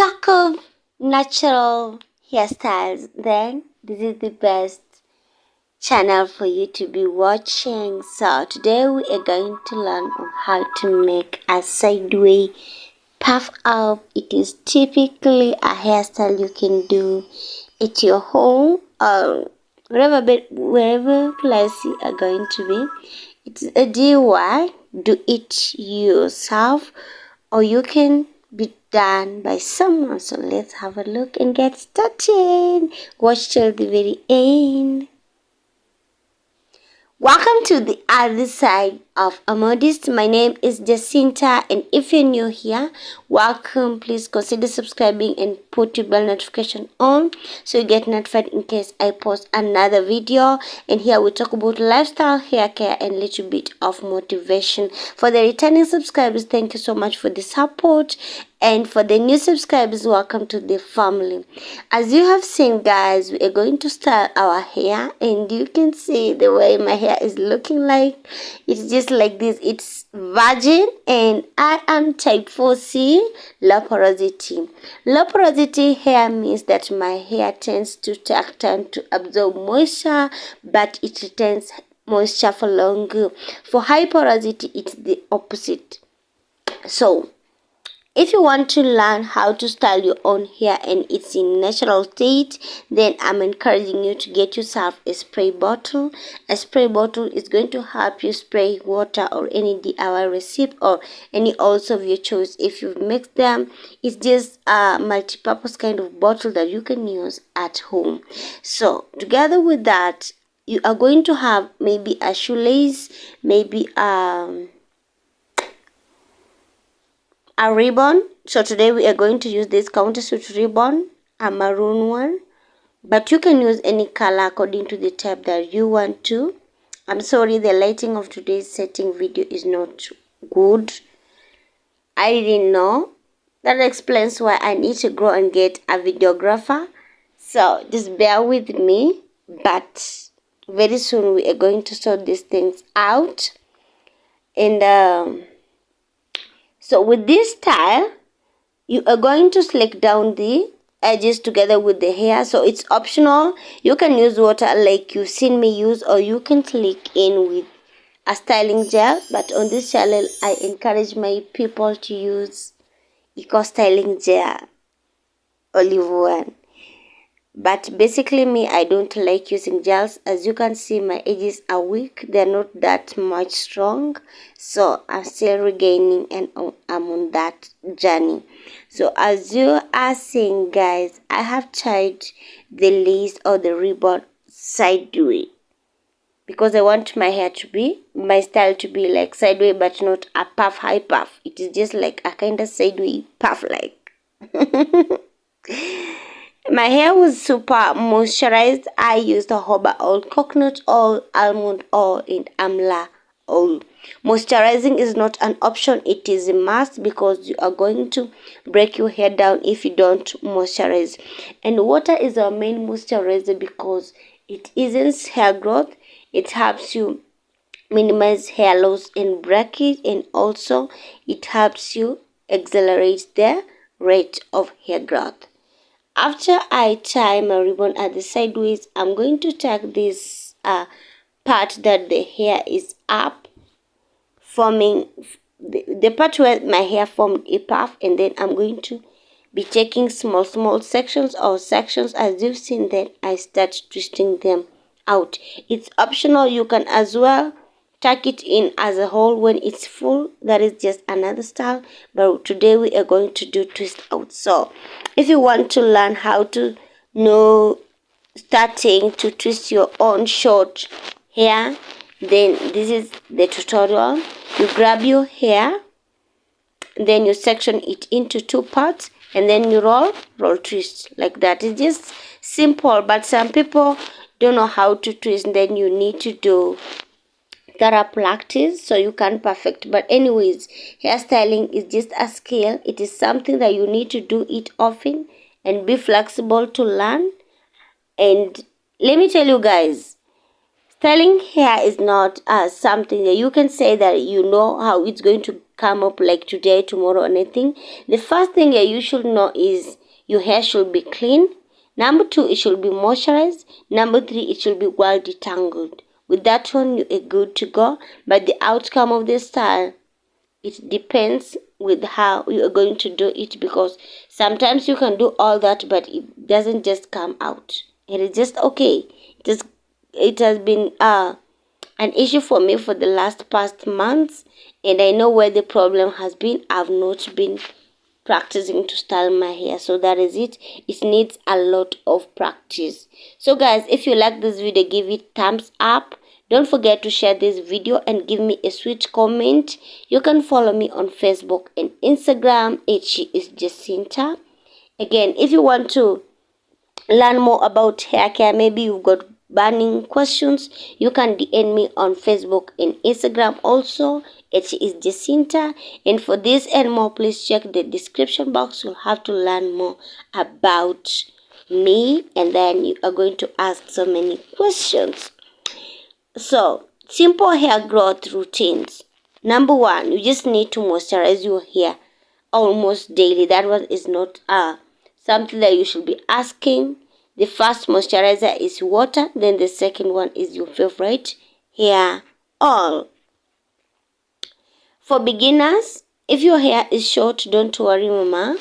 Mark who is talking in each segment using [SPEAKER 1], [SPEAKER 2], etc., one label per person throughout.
[SPEAKER 1] talk of natural hairstyles, then this is the best channel for you to be watching. So today we are going to learn on how to make a sideway puff up. It is typically a hairstyle you can do at your home or wherever place you are going to be. It's a DIY, do it yourself, or you can be done by someone. So let's have a look and get started. Watch till the very end. Welcome to the other side of a modist. My name is Jacinta, and if you're new here, welcome. Please consider subscribing and put your bell notification on so you get notified in case I post another video. And here we talk about lifestyle, hair care, and a little bit of motivation. For the returning subscribers, thank you so much for the support. And for the new subscribers, welcome to the family. As you have seen, guys, we are going to style our hair, and you can see the way my hair is looking like. It's just like this. It's virgin, and I am type 4C, low porosity. Low porosity hair means that my hair tends to take time to absorb moisture, but it retains moisture for longer. For high porosity, it's the opposite. So if you want to learn how to style your own hair and it's in natural state, then I'm encouraging you to get yourself a spray bottle. A spray bottle is going to help you spray water or any DIY recipe or any oils of your choice. If you've mixed them, it's just a multi-purpose kind of bottle that you can use at home. So together with that, you are going to have maybe a shoelace, maybe a ribbon. So today we are going to use this countersweet ribbon, a maroon one, but you can use any color according to the type that you want to. I'm sorry, the lighting of today's setting video is not good. I didn't know. That explains why I need to go and get a videographer. So just bear with me, but very soon we are going to sort these things out. And so with this style, you are going to slick down the edges together with the hair. So it's optional. You can use water like you've seen me use, or you can slick in with a styling gel. But on this channel, I encourage my people to use Eco Styling Gel, olive one. But basically me, I don't like using gels. As you can see, my edges are weak. They're not that much strong. So I'm still regaining, and I'm on that journey. So as you are seeing, guys, I have tied the lace or the ribbon sideways, because I want my hair to be, my style to be like sideways, but not a puff, high puff. It is just like a kind of sideways puff like. My hair was super moisturized. I used jojoba oil, coconut oil, almond oil, and amla oil. Moisturizing is not an option, it is a must, because you are going to break your hair down if you don't moisturize. And water is our main moisturizer because it eases hair growth, it helps you minimize hair loss and breakage, and also it helps you accelerate the rate of hair growth. After I tie my ribbon at the sideways, I'm going to take this part that the hair is up, forming the part where my hair formed a puff, and then I'm going to be taking small sections as you've seen. Then I start twisting them out. It's optional. You can as well tuck it in as a whole when it's full. That is just another style, but today we are going to do twist out. So if you want to learn how to know starting to twist your own short hair, then this is the tutorial. You grab your hair, then you section it into two parts, and then you roll twist like that. It's just simple, but some people don't know how to twist. Then you need to do thorough practice so you can perfect. But anyways, hairstyling is just a skill. It is something that you need to do it often and be flexible to learn. And let me tell you guys, Styling hair is not something that you can say that you know how it's going to come up like today, tomorrow, or anything. The first thing that you should know is your hair should be clean. Number 2, it should be moisturized. Number 3, it should be well detangled. With that one, you are good to go. But the outcome of the style, it depends with how you are going to do it, because sometimes you can do all that but it doesn't just come out. It is just okay. It has been an issue for me for the past months, and I know where the problem has been. I've not been practicing to style my hair, so that is it. It needs a lot of practice. So guys, if you like this video, give it thumbs up. Don't forget to share this video and give me a sweet comment. You can follow me on Facebook and Instagram. She is Jacinta. Again, if you want to learn more about hair care, maybe you've got burning questions, you can DM me on Facebook and Instagram also. It is Jacinta. And for this and more, please check the description box. You'll have to learn more about me, and then you are going to ask so many questions. So, simple hair growth routines. Number 1, you just need to moisturize your hair almost daily. That one is not something that you should be asking. The first moisturizer is water, then the second one is your favorite hair oil. For beginners, if your hair is short, don't worry, mama.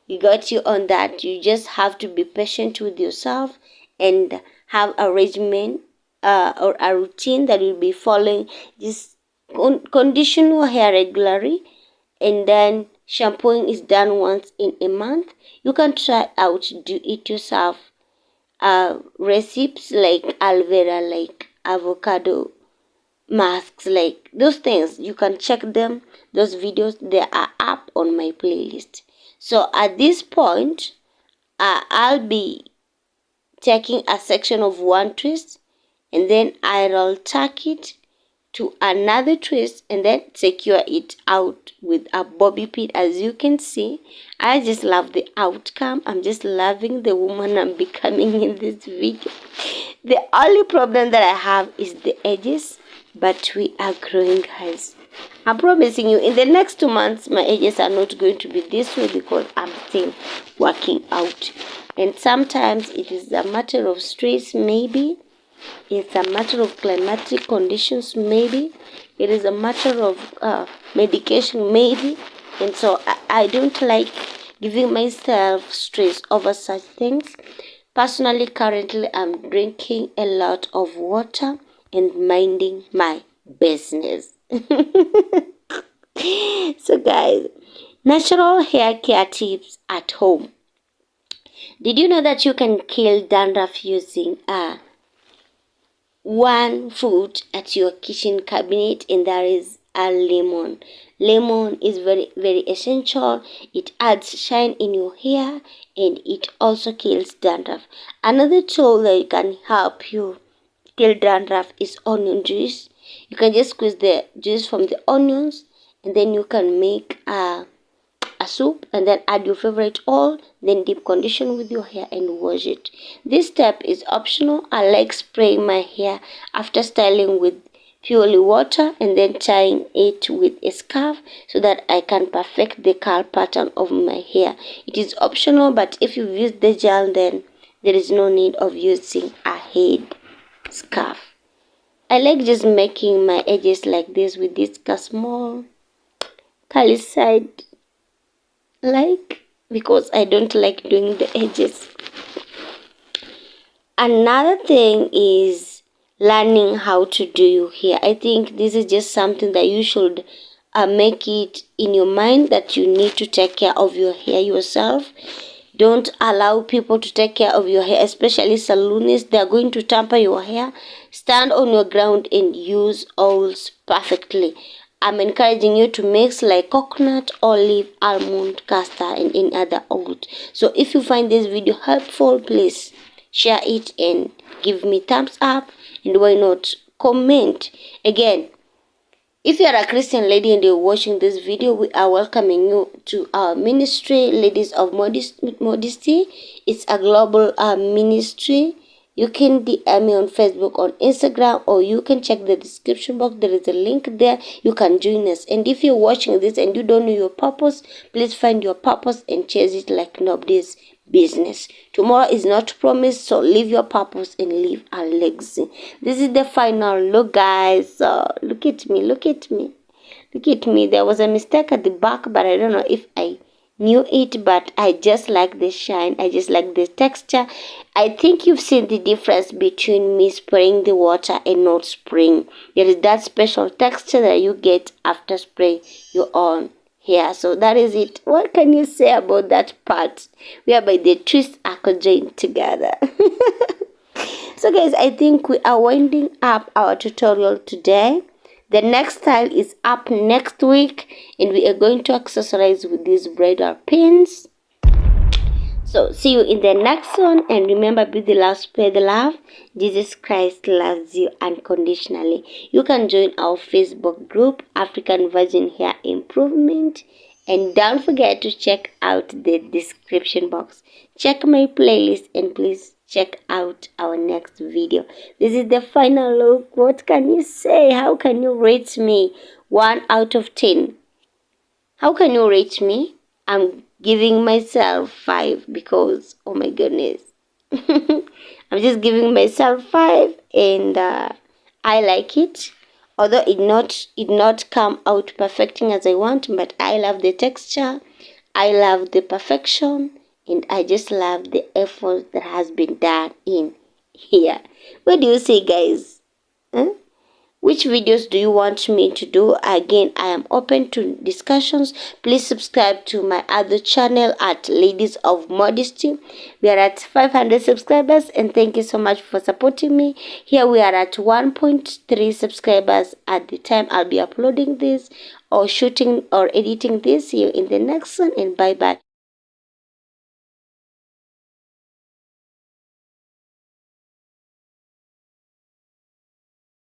[SPEAKER 1] We got you on that. You just have to be patient with yourself and have a regimen or a routine that you'll be following. Just condition your hair regularly, and then shampooing is done once in a month. You can try out to do it yourself. Recipes like aloe vera, like avocado masks, like those things, you can check them. Those videos, they are up on my playlist. So at this point, I'll be taking a section of one twist, and then I'll tack it to another twist and then secure it out with a bobby pin. As you can see, I just love the outcome. I'm just loving the woman I'm becoming in this video. The only problem that I have is the edges, but we are growing, guys. I'm promising you, in the next 2 months, my edges are not going to be this way because I'm still working out. And sometimes it is a matter of stress, maybe. It's a matter of climatic conditions, maybe. It is a matter of medication, maybe. And so I don't like giving myself stress over such things. Personally, currently, I'm drinking a lot of water and minding my business. So guys, natural hair care tips at home. Did you know that you can kill dandruff using one food at your kitchen cabinet, and that is a lemon. Lemon is very, very essential. It adds shine in your hair, and it also kills dandruff. Another tool that can help you kill dandruff is onion juice. You can just squeeze the juice from the onions, and then you can make a soup, and then add your favorite oil, then deep condition with your hair and wash it. This step is optional. I like spraying my hair after styling with purely water and then tying it with a scarf so that I can perfect the curl pattern of my hair. It is optional, but if you use the gel, then there is no need of using a head scarf. I like just making my edges like this with this small curly side, because I don't like doing the edges. Another thing is learning how to do your hair. I think this is just something that you should make it in your mind, that you need to take care of your hair yourself. Don't allow people to take care of your hair, especially saloonists. They are going to tamper your hair. Stand on your ground and use oils perfectly. I'm encouraging you to mix like coconut, olive, almond, castor, and any other oils. So if you find this video helpful, please share it and give me thumbs up, and why not comment. Again, if you are a Christian lady and you're watching this video, we are welcoming you to our ministry, Ladies of Modesty. It's a global ministry. you can DM me on Facebook, on Instagram, or you can check the description box. There is a link there. You can join us. And if you're watching this and you don't know your purpose, please find your purpose and chase it like nobody's business. Tomorrow is not promised, so live your purpose and leave a legacy. This is the final look, guys. Look at me, look at me, look at me. There was a mistake at the back, but I don't know if I knew it, but I just like the shine. I just like the texture. I think you've seen the difference between me spraying the water and not spraying. There is that special texture that you get after spraying your own hair. So that is it. What can you say about that part whereby the twists are conjoined together? So guys, I think we are winding up our tutorial today. The next style is up next week, and we are going to accessorize with these bridal pins. So see you in the next one, and remember, be the love, spread the love. Jesus Christ loves you unconditionally. You can join our Facebook group, African Virgin Hair Improvement, and don't forget to check out the description box. Check my playlist, and please check out our next video. This is the final look. What can you say? How can you rate me 1 out of 10? How can you rate me? I'm giving myself 5 because, oh my goodness. I'm just giving myself 5, and I like it. Although it not come out perfecting as I want, but I love the texture. I love the perfection. And I just love the effort that has been done in here. What do you say, guys? Huh? Which videos do you want me to do? Again, I am open to discussions. Please subscribe to my other channel at Ladies of Modesty. We are at 500 subscribers, and thank you so much for supporting me. Here we are at 1.3 subscribers at the time I'll be uploading this or shooting or editing this. See you in the next one, and bye bye.